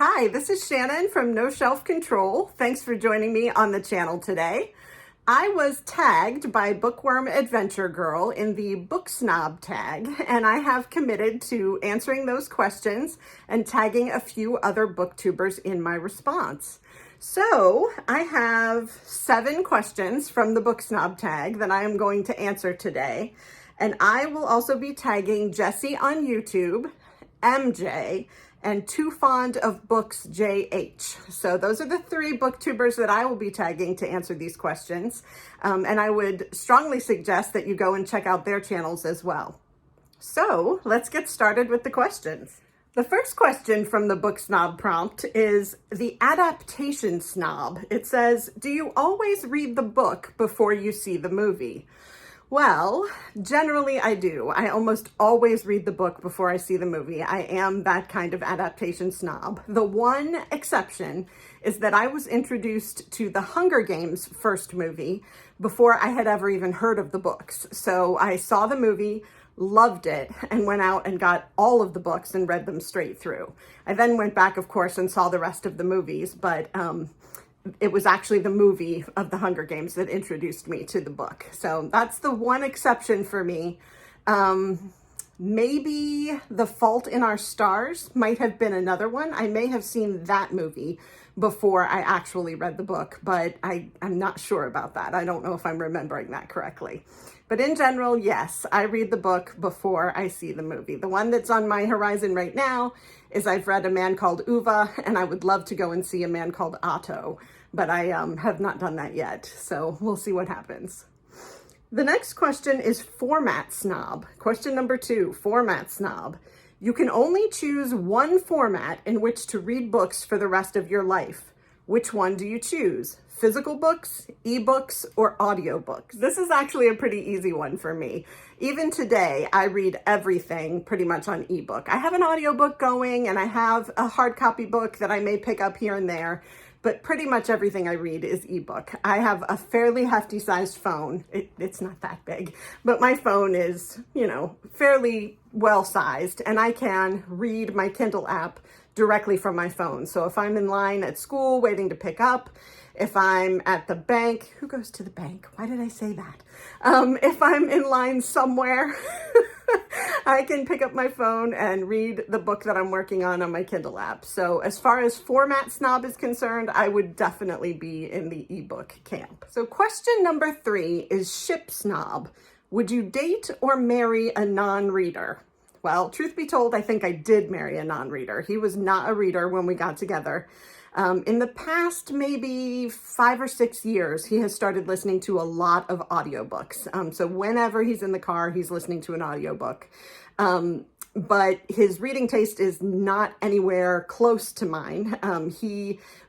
Hi, this is Shannon from No Shelf Control. Thanks for joining me on the channel today. I was tagged by Bookworm Adventure Girl in the Booksnobtag, and I have committed to answering those questions and tagging a few other booktubers in my response. So I have 7 questions from the Booksnobtag that I am going to answer today. And I will also be tagging Jessie on YouTube, MJ, and Too Fond of Books JH. So those are the 3 booktubers that I will be tagging to answer these questions. And I would strongly suggest that you go and check out their channels as well. So let's get started with the questions. The first question from the Book Snob prompt is the Adaptation Snob. It says, do you always read the book before you see the movie? Well, generally I do. I almost always read the book before I see the movie. I am that kind of adaptation snob. The one exception is that I was introduced to the Hunger Games first movie before I had ever even heard of the books. So I saw the movie, loved it, and went out and got all of the books and read them straight through. I then went back, of course, and saw the rest of the movies, but it was actually the movie of the Hunger Games that introduced me to the book. So that's the one exception for me. Maybe The Fault in Our Stars might have been another one. I may have seen that movie before I actually read the book, but I'm not sure about that. I don't know if I'm remembering that correctly. But in general, yes, I read the book before I see the movie. The one that's on my horizon right now is I've read A Man Called Uva, and I would love to go and see A Man Called Otto, but I have not done that yet, so we'll see what happens. The next question is Format Snob. Question number 2, Format Snob. You can only choose one format in which to read books for the rest of your life. Which one do you choose? Physical books, ebooks, or audiobooks? This is actually a pretty easy one for me. Even today, I read everything pretty much on ebook. I have an audiobook going and I have a hard copy book that I may pick up here and there, but pretty much everything I read is ebook. I have a fairly hefty sized phone. It's not that big, but my phone is, fairly well sized, and I can read my Kindle app directly from my phone. So if I'm in line at school waiting to pick up, if I'm at the bank, who goes to the bank? Why did I say that? If I'm in line somewhere, I can pick up my phone and read the book that I'm working on my Kindle app. So as far as Format Snob is concerned, I would definitely be in the ebook camp. So question number 3 is Ship Snob. Would you date or marry a non-reader? Well, truth be told, I think I did marry a non-reader. He was not a reader when we got together. In the past, maybe 5 or 6 years, he has started listening to a lot of audiobooks. So whenever he's in the car, he's listening to an audiobook. But his reading taste is not anywhere close to mine.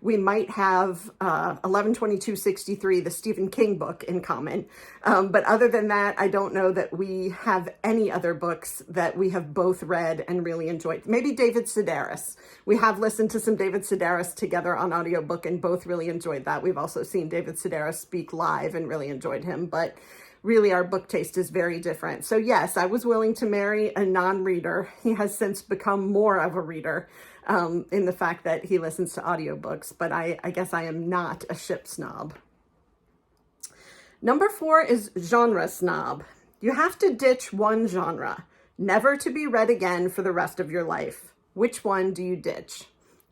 We might have 11/22/63, the Stephen King book, in common. But other than that, I don't know that we have any other books that we have both read and really enjoyed. Maybe David Sedaris. We have listened to some David Sedaris together on audiobook and both really enjoyed that. We've also seen David Sedaris speak live and really enjoyed him, but really our book taste is very different. So yes, I was willing to marry a non-reader. He has since become more of a reader in the fact that he listens to audiobooks, but I guess I am not a ship snob. Number 4 is Genre Snob. You have to ditch one genre, never to be read again for the rest of your life. Which one do you ditch?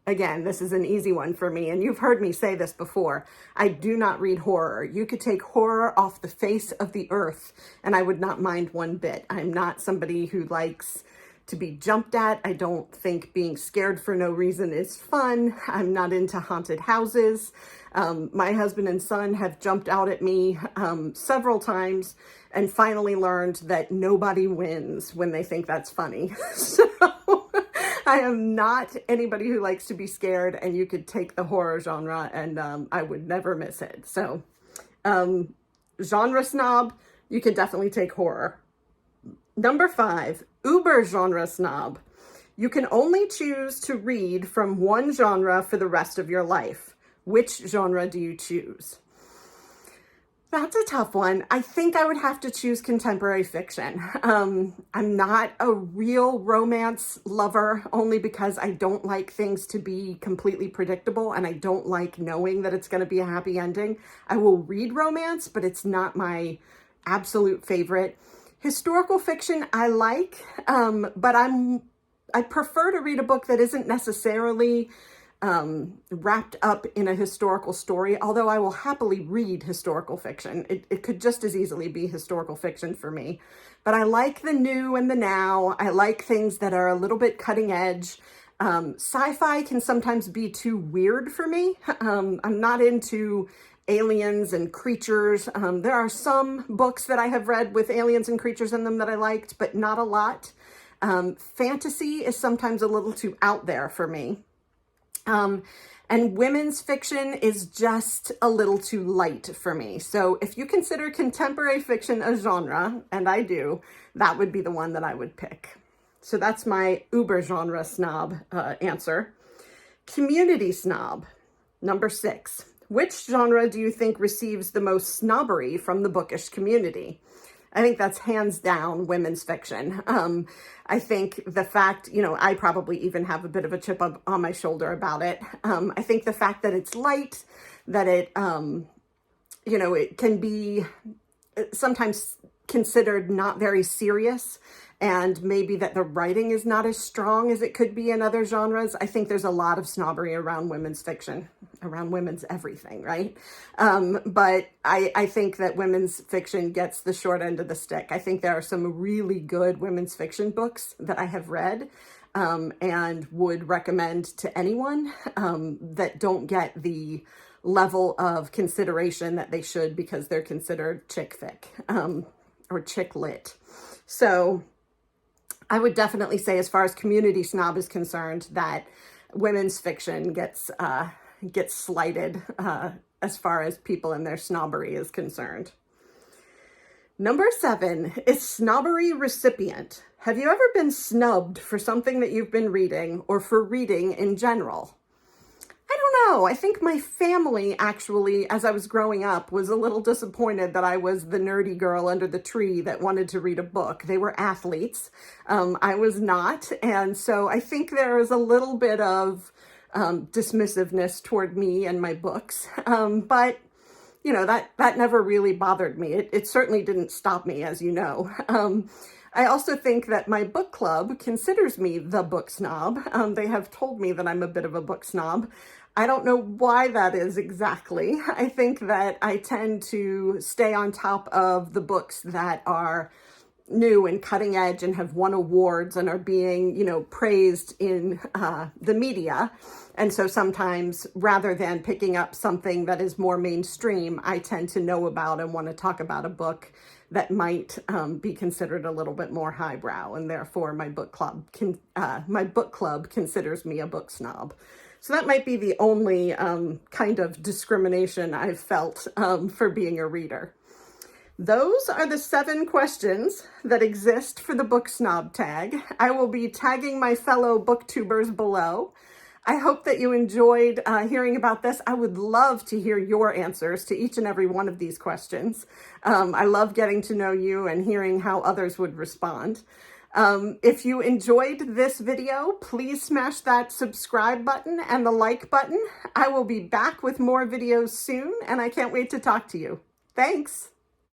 Again, this is an easy one for me, and you've heard me say this before. I do not read horror. You could take horror off the face of the earth, and I would not mind one bit. I'm not somebody who likes to be jumped at. I don't think being scared for no reason is fun. I'm not into haunted houses. My husband and son have jumped out at me several times and finally learned that nobody wins when they think that's funny. So I am not anybody who likes to be scared, and you could take the horror genre and I would never miss it. So genre snob, you can definitely take horror. Number 5, uber genre snob. You can only choose to read from one genre for the rest of your life. Which genre do you choose? That's a tough one. I think I would have to choose contemporary fiction. I'm not a real romance lover only because I don't like things to be completely predictable and I don't like knowing that it's going to be a happy ending. I will read romance, but it's not my absolute favorite. Historical fiction I like, but I prefer to read a book that isn't necessarily wrapped up in a historical story, although I will happily read historical fiction. It could just as easily be historical fiction for me. But I like the new and the now. I like things that are a little bit cutting edge. Sci-fi can sometimes be too weird for me. I'm not into aliens and creatures. There are some books that I have read with aliens and creatures in them that I liked, but not a lot. Fantasy is sometimes a little too out there for me. And women's fiction is just a little too light for me. So if you consider contemporary fiction a genre, and I do, that would be the one that I would pick. So that's my uber genre snob answer. Community snob, number 6. Which genre do you think receives the most snobbery from the bookish community? I think that's hands down women's fiction. I think the fact, I probably even have a bit of a chip on my shoulder about it. I think the fact that it's light, that it, it can be sometimes considered not very serious, and maybe that the writing is not as strong as it could be in other genres. I think there's a lot of snobbery around women's fiction, around women's everything, right? But I think that women's fiction gets the short end of the stick. I think there are some really good women's fiction books that I have read and would recommend to anyone that don't get the level of consideration that they should because they're considered chick fic or chick lit. So I would definitely say, as far as community snob is concerned, that women's fiction gets slighted as far as people and their snobbery is concerned. Number 7 is Snobbery Recipient. Have you ever been snubbed for something that you've been reading or for reading in general? I don't know. I think my family actually, as I was growing up, was a little disappointed that I was the nerdy girl under the tree that wanted to read a book. They were athletes. I was not. And so I think there is a little bit of dismissiveness toward me and my books. But, that never really bothered me. It certainly didn't stop me, as you know. I also think that my book club considers me the book snob. They have told me that I'm a bit of a book snob. I don't know why that is exactly. I think that I tend to stay on top of the books that are new and cutting edge and have won awards and are being, praised in the media. And so sometimes, rather than picking up something that is more mainstream, I tend to know about and want to talk about a book that might be considered a little bit more highbrow, and therefore my book club considers me a book snob. So that might be the only kind of discrimination I've felt for being a reader. Those are the 7 questions that exist for the Booksnobtag. I will be tagging my fellow booktubers below. I hope that you enjoyed hearing about this. I would love to hear your answers to each and every one of these questions. I love getting to know you and hearing how others would respond. If you enjoyed this video, please smash that subscribe button and the like button. I will be back with more videos soon, and I can't wait to talk to you. Thanks.